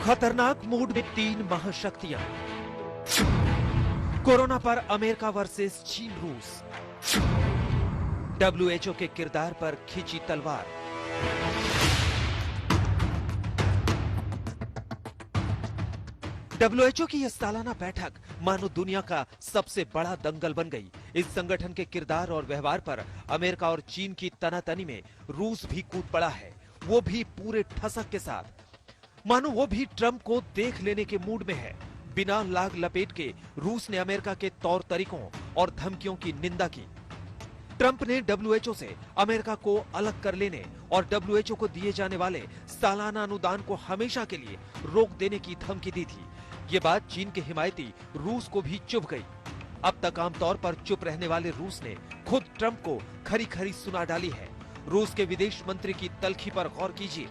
खतरनाक मूड में तीन महाशक्तियां। कोरोना पर अमेरिका वर्सेस चीन रूस। डब्ल्यूएचओ के किरदार पर खींची तलवार। डब्ल्यूएचओ की यह सालाना बैठक मानो दुनिया का सबसे बड़ा दंगल बन गई। इस संगठन के किरदार और व्यवहार पर अमेरिका और चीन की तनातनी में रूस भी कूद पड़ा है, वो भी पूरे ठसक के साथ। मानो वो भी ट्रंप को देख लेने के मूड में है। बिना लाग लपेट के रूस ने अमेरिका के तौर तरीकों और धमकियों की निंदा की। ट्रंप ने डब्ल्यूएचओ से अमेरिका को अलग कर लेने और डब्ल्यूएचओ को दिए जाने वाले सालाना अनुदान को हमेशा के लिए रोक देने की धमकी दी थी। ये बात चीन के हिमायती रूस को भी चुभ गई। अब तक आमतौर पर चुप रहने वाले रूस ने खुद ट्रंप को खरी खरी सुना डाली है। रूस के विदेश मंत्री की तल्खी पर गौर कीजिए।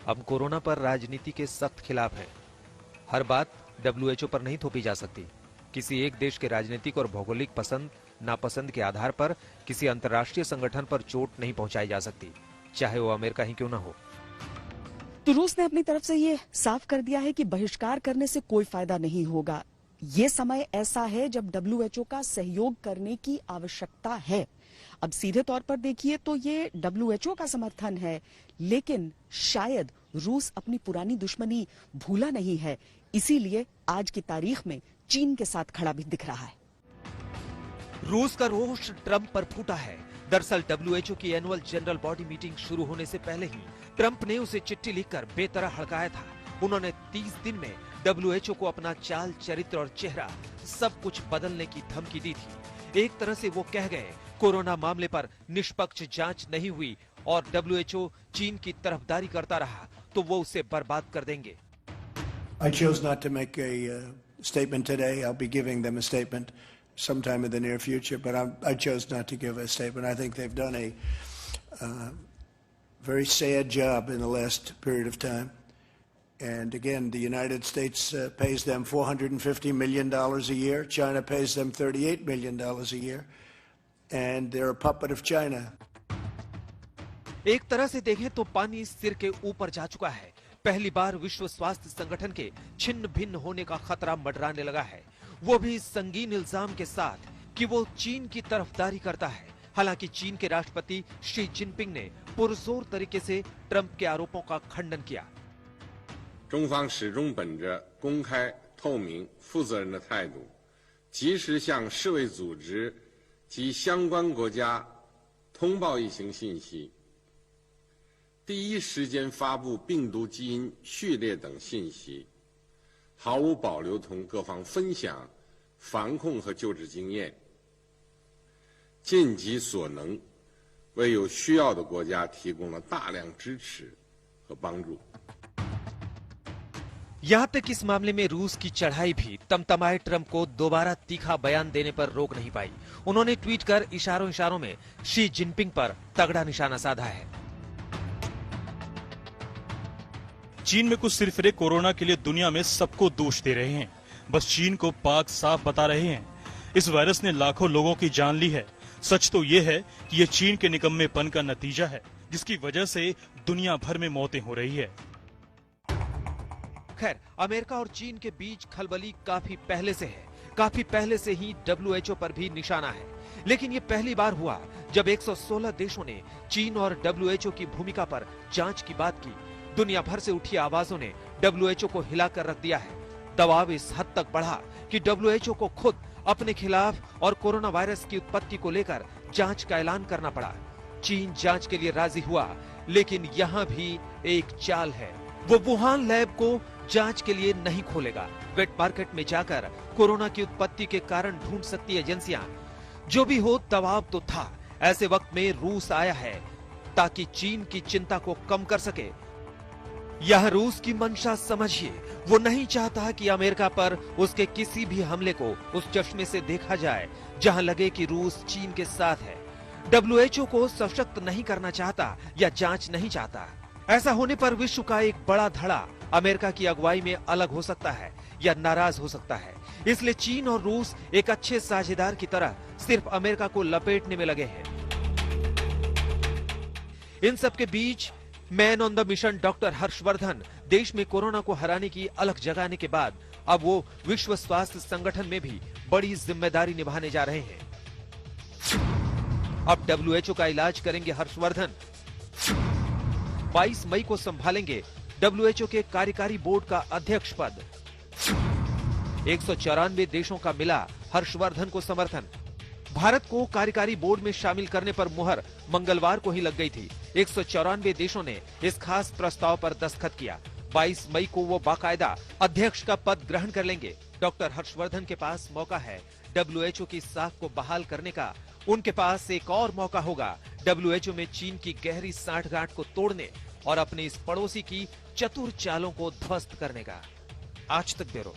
हम कोरोना पर राजनीति के सख्त खिलाफ हैं। हर बात डब्ल्यूएचओ पर नहीं थोपी जा सकती। किसी एक देश के राजनीतिक और भौगोलिक पसंद नापसंद के आधार पर किसी अंतर्राष्ट्रीय संगठन पर चोट नहीं पहुंचाई जा सकती, चाहे वो अमेरिका ही क्यों ना हो। तो रूस ने अपनी तरफ से ये साफ कर दिया है कि बहिष्कार करने से कोई फायदा नहीं होगा। ये समय ऐसा है जब डब्ल्यूएचओ का सहयोग करने की आवश्यकता है। अब सीधे तौर पर देखिए तो ये डब्ल्यूएचओ का समर्थन है, लेकिन शायद रूस अपनी पुरानी दुश्मनी भूला नहीं है, इसीलिए आज की तारीख में चीन के साथ खड़ा भी दिख रहा है। रूस का रोष ट्रंप पर फूटा है। दरअसल डब्ल्यूएचओ की एनुअल जनरल बॉडी मीटिंग शुरू होने से पहले ही ट्रंप ने उसे चिट्ठी लिखकर बेतरह हड़काया था। उन्होंने 30 दिन में डब्ल्यूएचओ को अपना चाल चरित्र और चेहरा सब कुछ बदलने की धमकी दी थी। एक तरह से वो कह गए, कोरोना मामले पर निष्पक्ष जांच नहीं हुई और डब्ल्यूएचओ चीन की तरफदारी करता रहा तो वो उसे बर्बाद कर देंगे। I chose not to make a statement today. I'll be giving them a statement sometime in the near future, but I chose not to give a statement. I think they've done a very sad job in the last period of time. And again, the United States pays them $450 million a year. China pays them $38 million a year. And they're a puppet of China. एक तरह से देखें तो पानी सिर के ऊपर जा चुका है। पहली बार विश्व स्वास्थ्य संगठन के छिन्न भिन्न होने का खतरा मंडराने लगा है, वो भी इस संगीन इल्जाम के साथ कि वो चीन की तरफदारी करता है। हालांकि चीन के राष्ट्रपति शी जिनपिंग ने पुरजोर तरीके से ट्रंप के आरोपों का खंडन किया। 中方始终本着公开、透明、负责任的态度，及时向世卫组织及相关国家通报疫情信息，第一时间发布病毒基因序列等信息，毫无保留同各方分享防控和救治经验，尽己所能，为有需要的国家提供了大量支持和帮助。 यहाँ तक इस मामले में रूस की चढ़ाई भी तमतमाए ट्रंप को दोबारा तीखा बयान देने पर रोक नहीं पाई। उन्होंने ट्वीट कर इशारों इशारों में शी जिनपिंग पर तगड़ा निशाना साधा है। चीन में कुछ सिरफिरे कोरोना के लिए दुनिया में सबको दोष दे रहे हैं, बस चीन को पाक साफ बता रहे हैं। इस वायरस ने लाखों लोगों की जान ली है। सच तो ये है कि ये चीन के निकम्मेपन का नतीजा है, जिसकी वजह से दुनिया भर में मौतें हो रही है। खैर, अमेरिका और चीन के बीच खलबली काफी पहले से है। काफी पहले से ही डब्ल्यूएचओ पर भी निशाना है। लेकिन ये पहली बार हुआ जब 116 देशों ने चीन और डब्ल्यूएचओ की भूमिका पर जांच की बात की। दुनिया भर से उठी आवाजों ने डब्ल्यूएचओ को हिलाकर रख दिया है। दबाव इस हद तक बढ़ा कि डब्ल्यूएचओ को खुद अपने खिलाफ और कोरोना वायरस की उत्पत्ति को लेकर जांच का ऐलान करना पड़ा। चीन जांच के लिए राजी हुआ, लेकिन यहाँ भी एक चाल है। वो वुहान लैब को जांच के लिए नहीं खोलेगा। वेट मार्केट में जाकर कोरोना की उत्पत्ति के कारण ढूंढ सकती एजेंसियां। जो भी हो, दबाव तो था। ऐसे वक्त में रूस आया है ताकि चीन की चिंता को कम कर सके। यह रूस की मंशा समझिए। वो नहीं चाहता कि अमेरिका पर उसके किसी भी हमले को उस चश्मे से देखा जाए जहां लगे कि रूस चीन के साथ है। डब्ल्यूएचओ को सशक्त नहीं करना चाहता या जांच नहीं चाहता। ऐसा होने पर विश्व का एक बड़ा धड़ा अमेरिका की अगुवाई में अलग हो सकता है या नाराज हो सकता है। इसलिए चीन और रूस एक अच्छे साझेदार की तरह सिर्फ अमेरिका को लपेटने में लगे हैं। इन सब के बीच man on the mission doctor Harshvardhan देश में कोरोना को हराने की अलख जगाने के बाद अब वो विश्व स्वास्थ्य संगठन में भी बड़ी जिम्मेदारी निभाने जा रहे हैं। अब डब्ल्यूएचओ का इलाज करेंगे हर्षवर्धन। 22 मई को संभालेंगे डब्ल्यूएचओ के कार्यकारी बोर्ड का अध्यक्ष पद। 194 देशों का मिला हर्षवर्धन को समर्थन। भारत को कार्यकारी बोर्ड में शामिल करने पर मुहर मंगलवार को ही लग गई थी। 194 देशों ने इस खास प्रस्ताव पर दस्तखत किया। 22 मई को वो बाकायदा अध्यक्ष का पद ग्रहण कर लेंगे। डॉक्टर हर्षवर्धन के पास मौका है डब्ल्यूएचओ की साख को बहाल करने का। उनके पास एक और मौका होगा डब्ल्यूएचओ में चीन की गहरी सांठगांठ को तोड़ने और अपने इस पड़ोसी की चतुर चालों को ध्वस्त करने का। आज तक ब्यूरो।